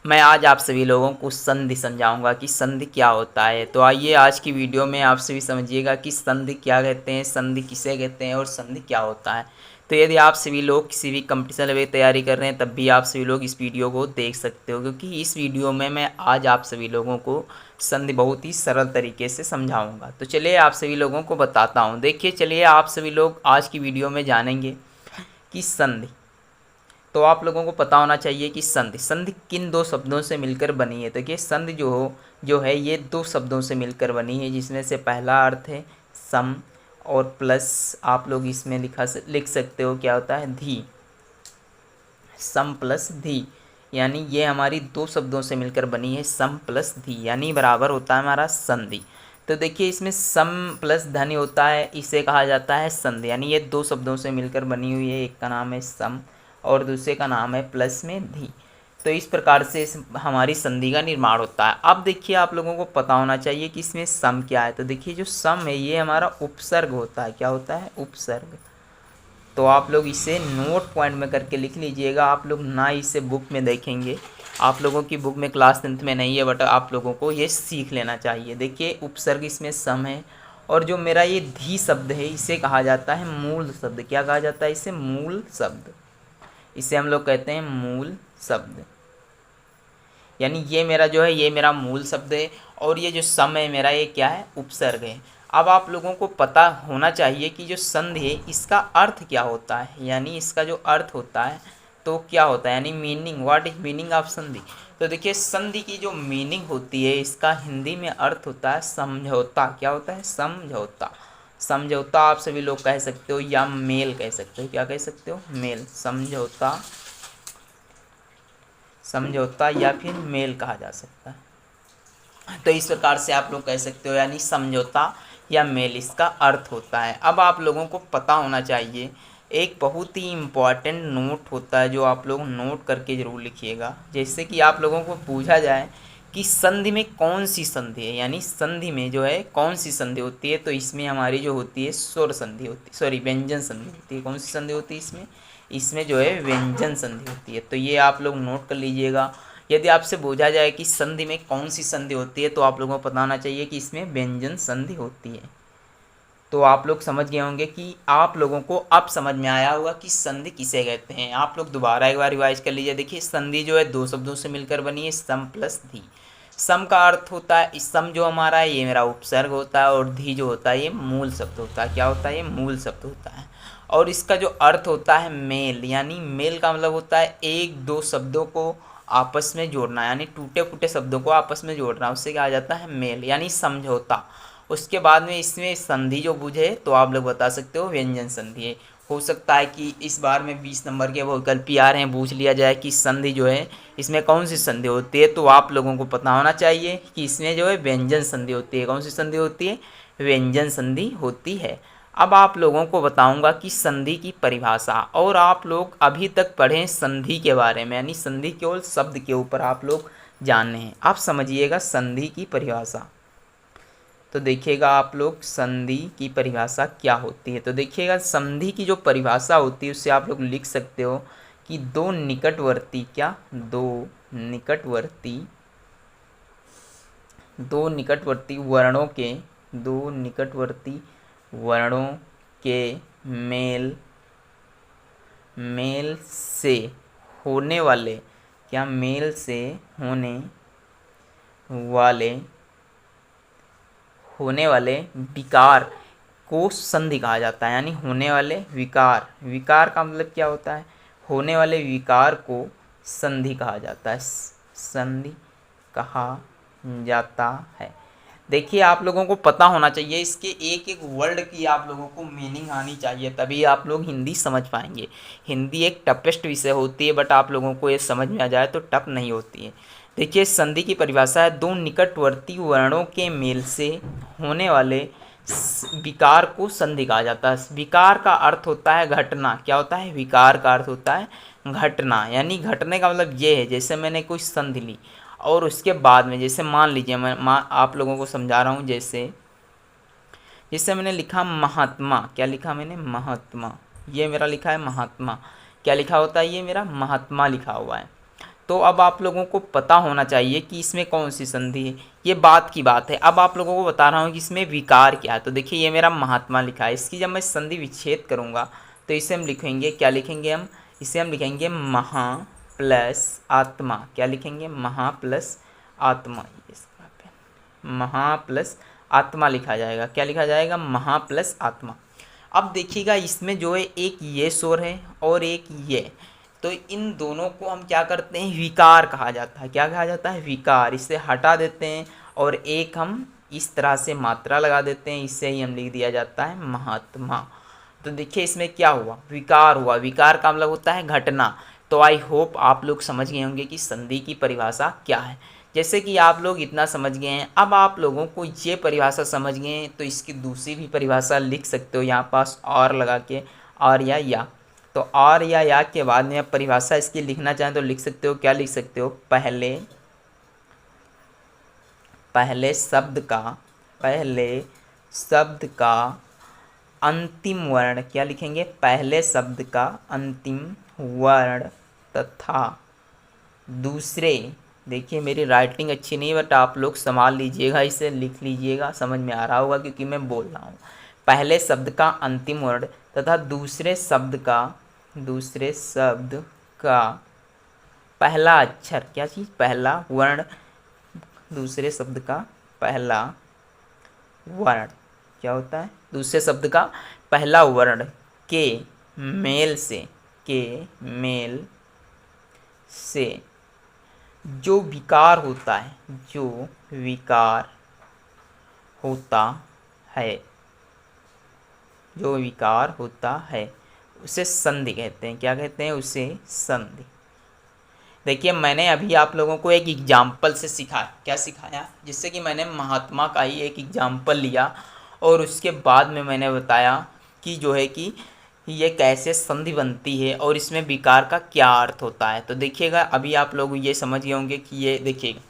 मैं आज आप सभी लोगों को संधि समझाऊंगा कि संधि क्या होता है। तो आइए आज की वीडियो में आप सभी समझिएगा कि संधि क्या कहते हैं, संधि किसे कहते हैं और संधि क्या होता है। तो यदि आप सभी लोग किसी भी कंपटीशन लेवल की तैयारी कर रहे हैं तब भी आप सभी लोग इस वीडियो को देख सकते हो, क्योंकि इस वीडियो में मैं आज आप सभी लोगों को संधि बहुत ही सरल तरीके से समझाऊँगा। तो चलिए आप सभी लोगों को बताता हूँ। देखिए, चलिए आप सभी लोग आज की वीडियो में जानेंगे कि संधि। तो आप लोगों को पता होना चाहिए कि संधि संधि किन दो शब्दों से मिलकर बनी है। देखिए, संधि जो है ये दो शब्दों से मिलकर बनी है, जिसमें से पहला अर्थ है सम और प्लस आप लोग इसमें लिख सकते हो क्या होता है, धी। सम प्लस धी, यानी ये हमारी दो शब्दों से मिलकर बनी है, सम प्लस धी, यानी बराबर होता है हमारा संधि। तो देखिए, इसमें सम प्लस धनी होता है, इसे कहा जाता है संधि। यानी ये दो शब्दों से मिलकर बनी हुई है, एक का नाम है सम और दूसरे का नाम है प्लस में धी। तो इस प्रकार से हमारी संधि का निर्माण होता है। अब देखिए, आप लोगों को पता होना चाहिए कि इसमें सम क्या है। तो देखिए, जो सम है ये हमारा उपसर्ग होता है। क्या होता है? उपसर्ग। तो आप लोग इसे नोट पॉइंट में करके लिख लीजिएगा। आप लोग ना इसे बुक में देखेंगे, आप लोगों की बुक में क्लास 10th में नहीं है, बट आप लोगों को ये सीख लेना चाहिए। देखिए, उपसर्ग इसमें सम है और जो मेरा ये धी शब्द है इसे कहा जाता है मूल शब्द। क्या कहा जाता है इसे? मूल शब्द। इसे हम लोग कहते हैं मूल शब्द। यानी ये मेरा जो है ये मेरा मूल शब्द है और ये जो सम है मेरा ये क्या है? उपसर्ग है। अब आप लोगों को पता होना चाहिए कि जो संधि है इसका अर्थ क्या होता है, यानी इसका जो अर्थ होता है तो क्या होता है, यानी meaning. What is meaning of संधि? तो देखिए, संधि की जो मीनिंग होती है इसका हिंदी में अर्थ होता है समझौता। क्या होता है? समझौता। समझौता आप सभी लोग कह सकते हो या मेल कह सकते हो। क्या कह सकते हो? मेल। समझौता, समझौता या फिर मेल कहा जा सकता है। तो इस प्रकार से आप लोग कह सकते हो, यानी समझौता या मेल इसका अर्थ होता है। अब आप लोगों को पता होना चाहिए, एक बहुत ही इम्पॉर्टेंट नोट होता है जो आप लोग नोट करके ज़रूर लिखिएगा। जैसे कि आप लोगों को पूछा जाए कि संधि में कौन सी संधि है, यानी संधि में जो है कौन सी संधि होती है, तो इसमें हमारी जो होती है स्वर संधि होती है, सॉरी व्यंजन संधि होती है। कौन सी संधि होती है इसमें? इसमें जो है व्यंजन संधि होती है। तो ये आप लोग नोट कर लीजिएगा। यदि आपसे पूछा जाए कि संधि में कौन सी संधि होती है तो आप लोगों को पता होना चाहिए कि इसमें व्यंजन संधि होती है। तो आप लोग समझ गए होंगे कि आप लोगों को अब समझ में आया होगा कि संधि किसे कहते हैं। आप लोग दोबारा एक बार रिवाइज कर लीजिए। देखिए, संधि जो है दो शब्दों से मिलकर बनी है, सम प्लस धी। सम का अर्थ होता है, इस सम जो हमारा है ये मेरा उपसर्ग होता है और धी जो होता है ये मूल शब्द होता है। क्या होता है? ये मूल शब्द होता है। और इसका जो अर्थ होता है मेल, यानी मेल का मतलब होता है एक दो शब्दों को आपस में जोड़ना, यानी टूटे फूटे शब्दों को आपस में जोड़ना, उससे कहा जाता है मेल, यानी समझौता। उसके बाद में इसमें संधि जो बुझे तो आप लोग बता सकते हो व्यंजन संधि है। हो सकता है कि इस बार में 20 नंबर के विकल्प आ रहे हैं, पूछ लिया जाए कि संधि जो है इसमें कौन सी संधि होती है, तो आप लोगों को पता होना चाहिए कि इसमें जो है व्यंजन संधि होती है। कौन सी संधि होती है? व्यंजन संधि होती है। अब आप लोगों को बताऊंगा कि संधि की परिभाषा, और आप लोग अभी तक पढ़ें संधि के बारे में, यानी संधि केवल शब्द के ऊपर आप लोग जानने हैं। आप समझिएगा संधि की परिभाषा। तो देखिएगा आप लोग संधि की परिभाषा क्या होती है। तो देखिएगा, संधि की जो परिभाषा होती है उससे आप लोग लिख सकते हो कि दो निकटवर्ती, क्या? दो निकटवर्ती वर्णों के, दो निकटवर्ती वर्णों के मेल मेल से होने वाले, क्या? मेल से वाले होने वाले विकार को संधि कहा जाता है। यानी होने वाले विकार, विकार का मतलब क्या होता है? होने वाले विकार को संधि कहा जाता है। संधि कहा जाता है। देखिए, आप लोगों को पता होना चाहिए, इसके एक एक वर्ड की आप लोगों को मीनिंग आनी चाहिए, तभी आप लोग हिंदी समझ पाएंगे। हिंदी एक टफेस्ट विषय होती है, बट आप लोगों को ये समझ में आ जाए तो टफ नहीं होती है। देखिए, संधि की परिभाषा है, दो निकटवर्ती वर्णों के मेल से होने वाले विकार को संधि कहा जाता है। विकार का अर्थ होता है घटना। क्या होता है? विकार का अर्थ होता है घटना, यानी घटने का मतलब ये है, जैसे मैंने कोई संधि ली और उसके बाद में, जैसे मान लीजिए मैं आप लोगों को समझा रहा हूँ, जैसे जैसे मैंने लिखा महात्मा। क्या लिखा मैंने? महात्मा। ये मेरा लिखा है महात्मा। क्या लिखा होता है? ये मेरा महात्मा लिखा हुआ है। तो अब आप लोगों को पता होना चाहिए कि इसमें कौन सी संधि है, ये बात की बात है। अब आप लोगों को बता रहा हूँ कि इसमें विकार क्या है। तो देखिए ये मेरा महात्मा लिखा है, इसकी जब मैं संधि विच्छेद करूँगा तो इसे हम लिखेंगे, क्या लिखेंगे हम, इसे हम लिखेंगे महा प्लस आत्मा। क्या लिखेंगे, महा प्लस आत्मा। महा प्लस आत्मा लिखा जाएगा। क्या लिखा जाएगा, महा प्लस आत्मा। अब देखिएगा इसमें जो है एक ये स्वर है और एक ये, तो इन दोनों को हम क्या करते हैं, विकार कहा जाता है। क्या कहा जाता है, विकार। इसे हटा देते हैं और एक हम इस तरह से मात्रा लगा देते हैं, इससे ही हम लिख दिया जाता है महात्मा। तो देखिए इसमें क्या हुआ, विकार हुआ। विकार का मतलब होता है घटना। तो आई होप आप लोग समझ गए होंगे कि संधि की परिभाषा क्या है। जैसे कि आप लोग इतना समझ गए हैं, अब आप लोगों को ये परिभाषा समझ गए हैं तो इसकी दूसरी भी परिभाषा लिख सकते हो यहाँ पास और लगा के, और या। तो और या के बाद में आप परिभाषा इसकी लिखना चाहें तो लिख सकते हो। क्या लिख सकते हो, पहले शब्द का अंतिम वर्ण। क्या लिखेंगे, पहले शब्द का अंतिम वर्ण तथा दूसरे, देखिए मेरी राइटिंग अच्छी नहीं है बट आप लोग संभाल लीजिएगा, इसे लिख लीजिएगा, समझ में आ रहा होगा क्योंकि मैं बोल रहा हूँ। पहले शब्द का अंतिम वर्ण तथा दूसरे शब्द का पहला अक्षर। क्या चीज़, पहला वर्ण। दूसरे शब्द का पहला वर्ण क्या होता है, दूसरे शब्द का पहला वर्ण के मेल से जो विकार होता है उसे संधि कहते हैं। क्या कहते हैं, उसे संधि। देखिए मैंने अभी आप लोगों को एक एग्जाम्पल से सिखाया। क्या सिखाया, जिससे कि मैंने महात्मा का ही एक एग्जाम्पल लिया और उसके बाद में मैंने बताया कि जो है कि ये कैसे संधि बनती है और इसमें विकार का क्या अर्थ होता है। तो देखिएगा अभी आप लोग ये समझ गए होंगे कि ये देखिएगा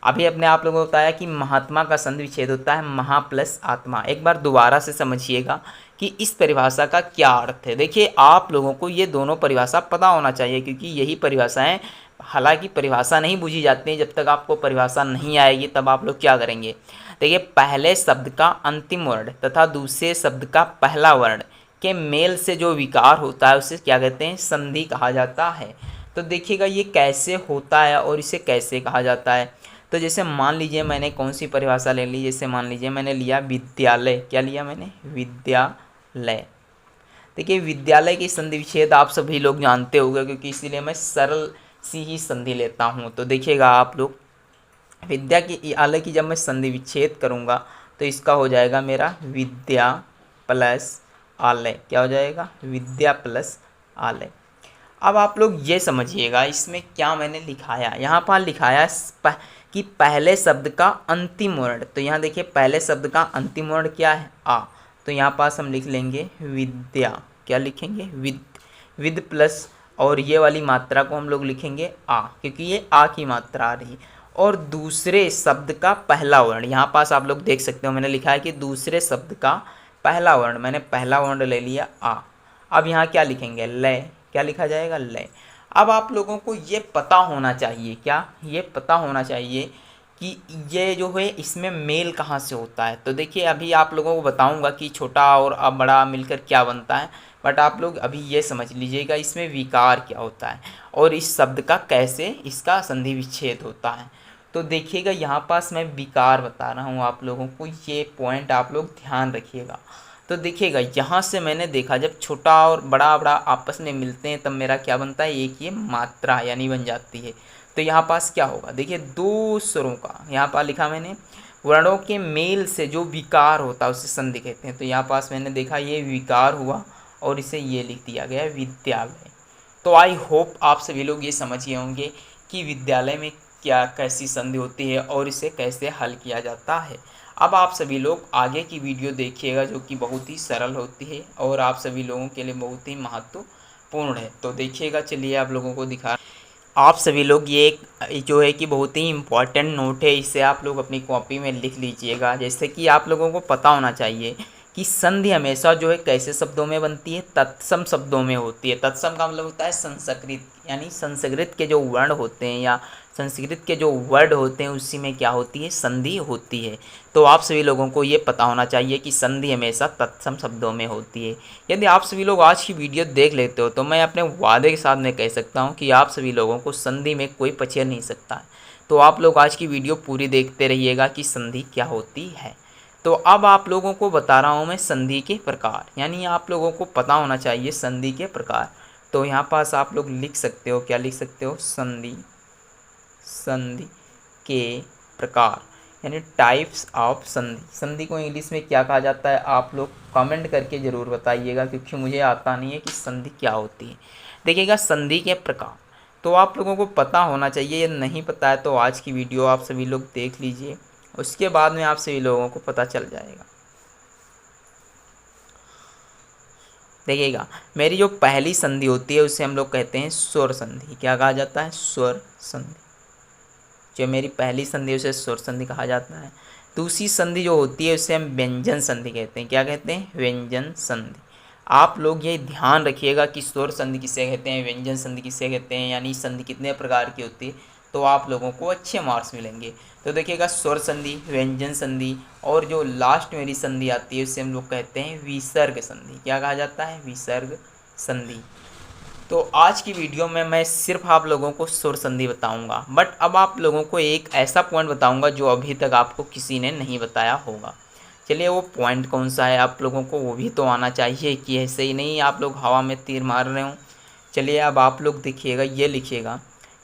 अभी अपने आप लोगों को बताया कि महात्मा का संधि विच्छेद होता है महा प्लस आत्मा। एक बार दोबारा से समझिएगा कि इस परिभाषा का क्या अर्थ है। देखिए आप लोगों को ये दोनों परिभाषा पता होना चाहिए क्योंकि यही परिभाषाएं, हालांकि परिभाषा नहीं बूझी जाती है, जब तक आपको परिभाषा नहीं आएगी तब आप लोग क्या करेंगे। देखिए पहले शब्द का अंतिम वर्ण तथा दूसरे शब्द का पहला वर्ण के मेल से जो विकार होता है उसे क्या कहते हैं, संधि कहा जाता है। तो देखिएगा ये कैसे होता है और इसे कैसे कहा जाता है। तो जैसे मान लीजिए मैंने कौन सी परिभाषा ले ली, जैसे मान लीजिए मैंने लिया विद्यालय। क्या लिया मैंने, विद्यालय। देखिए विद्यालय की संधि विच्छेद आप सभी लोग जानते होंगे क्योंकि इसीलिए मैं सरल सी ही संधि लेता हूँ। तो देखिएगा आप लोग, विद्या की आलय की जब मैं संधि विच्छेद करूँगा तो इसका हो जाएगा मेरा विद्या प्लस आलय। क्या हो जाएगा, विद्या प्लस आलय। अब आप लोग ये समझिएगा इसमें क्या मैंने लिखाया, यहाँ पर लिखाया कि पहले शब्द का अंतिम वर्ण। तो यहाँ देखिए पहले शब्द का अंतिम वर्ण क्या है, आ। तो यहाँ पास हम लिख लेंगे विद्या। क्या लिखेंगे, विद प्लस, और ये वाली मात्रा को हम लोग लिखेंगे आ क्योंकि ये आ की मात्रा आ रही है। और दूसरे शब्द का पहला वर्ण, यहाँ पास आप लोग देख सकते हो मैंने लिखा है कि दूसरे शब्द का पहला वर्ण, मैंने पहला वर्ण ले लिया आ। अब यहाँ क्या लिखेंगे, लय। क्या लिखा जाएगा, लय। अब आप लोगों को ये पता होना चाहिए, क्या ये पता होना चाहिए कि ये जो है इसमें मेल कहाँ से होता है। तो देखिए अभी आप लोगों को बताऊंगा कि छोटा और अब बड़ा मिलकर क्या बनता है, बट आप लोग अभी ये समझ लीजिएगा इसमें विकार क्या होता है और इस शब्द का कैसे इसका संधि विच्छेद होता है। तो देखिएगा यहाँ पास मैं विकार बता रहा हूँ आप लोगों को, ये पॉइंट आप लोग ध्यान रखिएगा। तो देखिएगा यहाँ से मैंने देखा जब छोटा और बड़ा आपस में मिलते हैं तब मेरा क्या बनता है, एक ये मात्रा यानी बन जाती है। तो यहाँ पास क्या होगा, देखिए दो स्वरों का यहाँ पर लिखा मैंने, वर्णों के मेल से जो विकार होता है उसे संधि कहते हैं। तो यहाँ पास मैंने देखा ये विकार हुआ और इसे ये लिख दिया गया विद्यालय। तो आई होप आप सभी लोग ये समझिए होंगे कि विद्यालय में क्या कैसी संधि होती है और इसे कैसे हल किया जाता है। अब आप सभी लोग आगे की वीडियो देखिएगा जो कि बहुत ही सरल होती है और आप सभी लोगों के लिए बहुत ही महत्वपूर्ण है। तो देखिएगा, चलिए आप लोगों को दिखा, आप सभी लोग ये एक जो है कि बहुत ही इम्पॉर्टेंट नोट है, इसे आप लोग अपनी कॉपी में लिख लीजिएगा। जैसे कि आप लोगों को पता होना चाहिए कि संधि हमेशा जो है कैसे शब्दों में बनती है, तत्सम शब्दों में होती है। तत्सम का मतलब होता है संस्कृत यानी संस्कृत के जो वर्ण होते हैं या संस्कृत के जो वर्ड होते हैं उसी में क्या होती है, संधि होती है। तो आप सभी लोगों को ये पता होना चाहिए कि संधि हमेशा तत्सम शब्दों में होती है। यदि आप सभी लोग आज की वीडियो देख लेते हो तो मैं अपने वादे के साथ में कह सकता हूँ कि आप सभी लोगों को संधि में कोई पछेड़ नहीं सकता। तो आप लोग आज की वीडियो पूरी देखते रहिएगा कि संधि क्या होती है। तो अब आप लोगों को बता रहा हूँ मैं संधि के प्रकार, यानी आप लोगों को पता होना चाहिए संधि के प्रकार। तो यहाँ पास आप लोग लिख सकते हो, क्या लिख सकते हो, संधि, संधि के प्रकार, यानी टाइप्स ऑफ संधि। संधि को इंग्लिश में क्या कहा जाता है, आप लोग कमेंट करके ज़रूर बताइएगा, क्योंकि मुझे आता नहीं है कि संधि क्या होती है। देखिएगा संधि के प्रकार तो आप लोगों को पता होना चाहिए, यदि नहीं पता है तो आज की वीडियो आप सभी लोग देख लीजिए, उसके बाद में आप सभी लोगों को पता चल जाएगा। देखिएगा मेरी जो पहली संधि होती है उसे हम लोग कहते हैं स्वर संधि। क्या कहा जाता है, स्वर संधि। जो मेरी पहली संधि है उसे स्वर संधि कहा जाता है। दूसरी संधि जो होती है उसे हम व्यंजन संधि कहते हैं। क्या कहते हैं, व्यंजन संधि। आप लोग ये ध्यान रखिएगा कि स्वर संधि किसे कहते हैं, व्यंजन संधि किसे कहते हैं, यानी संधि कितने प्रकार की होती है, तो आप लोगों को अच्छे मार्क्स मिलेंगे। तो देखिएगा स्वर संधि, व्यंजन संधि, और जो लास्ट मेरी संधि आती है उसे हम लोग कहते हैं विसर्ग संधि। क्या कहा जाता है, विसर्ग संधि। तो आज की वीडियो में मैं सिर्फ आप लोगों को स्वर संधि बताऊंगा, बट अब आप लोगों को एक ऐसा पॉइंट बताऊंगा जो अभी तक आपको किसी ने नहीं बताया होगा। चलिए वो पॉइंट कौन सा है, आप लोगों को वो भी तो आना चाहिए कि ऐसे ही नहीं आप लोग हवा में तीर मार रहे हो। चलिए अब आप लोग देखिएगा, ये लिखिएगा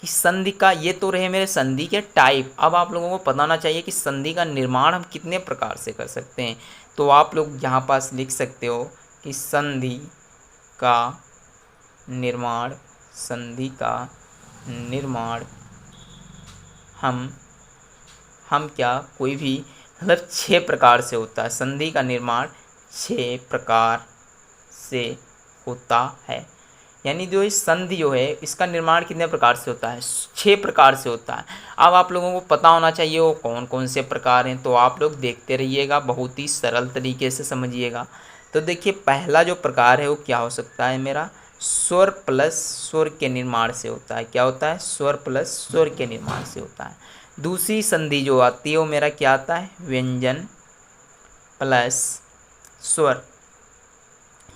कि संधि का, ये तो रहे मेरे संधि के टाइप। अब आप लोगों को पता होना चाहिए कि संधि का निर्माण हम कितने प्रकार से कर सकते हैं। तो आप लोग यहाँ पास लिख सकते हो कि संधि का निर्माण, संधि का निर्माण हम क्या, कोई भी मतलब 6 प्रकार से होता है। संधि का निर्माण 6 प्रकार से होता है, यानी जो इस संधि जो है इसका निर्माण कितने प्रकार से होता है, 6 प्रकार से होता है। अब आप लोगों को पता होना चाहिए वो कौन कौन से प्रकार हैं। तो आप लोग देखते रहिएगा, बहुत ही सरल तरीके से समझिएगा। तो देखिए पहला जो प्रकार है वो क्या हो सकता है मेरा, स्वर प्लस स्वर के निर्माण से होता है। क्या होता है, स्वर प्लस स्वर के निर्माण से होता है। दूसरी संधि जो आती है वो मेरा क्या आता है, व्यंजन प्लस स्वर,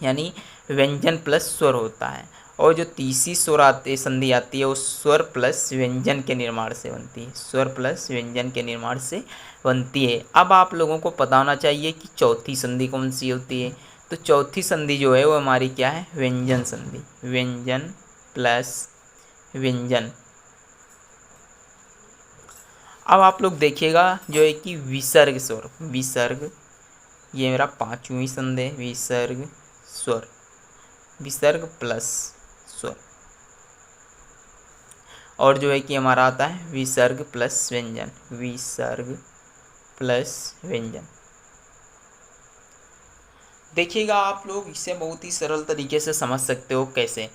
यानी व्यंजन प्लस स्वर होता है। और जो तीसरी संधि आती है वो स्वर प्लस व्यंजन के निर्माण से बनती है, स्वर प्लस व्यंजन के निर्माण से बनती है। अब आप लोगों को पता होना चाहिए कि चौथी संधि कौन सी होती है। तो चौथी संधि जो है वो हमारी क्या है, व्यंजन संधि, व्यंजन प्लस व्यंजन। अब आप लोग देखिएगा जो है कि विसर्ग स्वर, विसर्ग, ये मेरा 5वीं संधि है, विसर्ग स्वर, विसर्ग प्लस स्वर। और जो है कि हमारा आता है विसर्ग प्लस व्यंजन, विसर्ग प्लस व्यंजन। देखिएगा आप लोग इसे बहुत ही सरल तरीके से समझ सकते हो कैसे।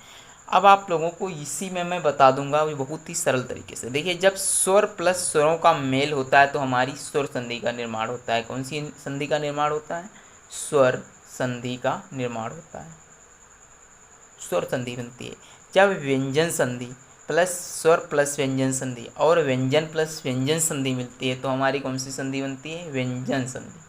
अब आप लोगों को इसी में मैं बता दूंगा बहुत ही सरल तरीके से। देखिए जब स्वर प्लस स्वरों का मेल होता है तो हमारी स्वर संधि का निर्माण होता है। कौन सी संधि का निर्माण होता है, स्वर संधि का निर्माण होता है, स्वर संधि बनती है। जब व्यंजन संधि प्लस स्वर प्लस व्यंजन संधि और व्यंजन प्लस व्यंजन संधि मिलती है तो हमारी कौन सी संधि बनती है, व्यंजन संधि,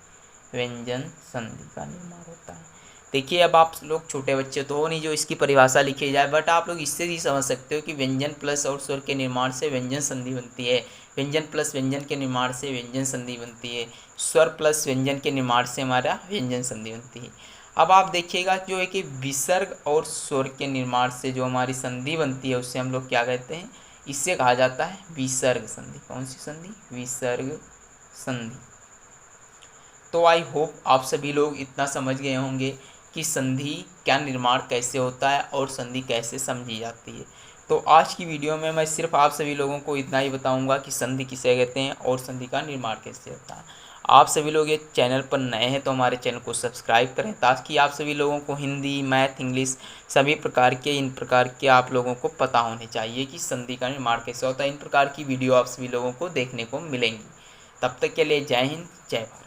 व्यंजन संधि का निर्माण होता है। देखिए अब आप लोग छोटे बच्चे तो हो नहीं जो इसकी परिभाषा लिखी जाए, बट आप लोग इससे ही समझ सकते हो कि व्यंजन प्लस और स्वर के निर्माण से व्यंजन संधि बनती है, व्यंजन प्लस व्यंजन के निर्माण से व्यंजन संधि बनती है, स्वर प्लस व्यंजन के निर्माण से हमारा व्यंजन संधि बनती है। अब आप देखिएगा जो है कि विसर्ग और स्वर के निर्माण से जो हमारी संधि बनती है उससे हम लोग क्या कहते हैं, इससे कहा जाता है विसर्ग संधि। कौन सी संधि, विसर्ग संधि। तो आई होप आप सभी लोग इतना समझ गए होंगे कि संधि क्या निर्माण कैसे होता है और संधि कैसे समझी जाती है। तो आज की वीडियो में मैं सिर्फ आप सभी लोगों को इतना ही बताऊंगा कि संधि किसे कहते हैं और संधि का निर्माण कैसे होता है। आप सभी लोग ये चैनल पर नए हैं तो हमारे चैनल को सब्सक्राइब करें ताकि आप सभी लोगों को हिंदी, मैथ, इंग्लिश सभी प्रकार के इन प्रकार के आप लोगों को पता होने चाहिए कि संधि का निर्माण कैसे होता है। इन प्रकार की वीडियो आप सभी लोगों को देखने को मिलेंगी। तब तक के लिए जय हिंद, जय भारत।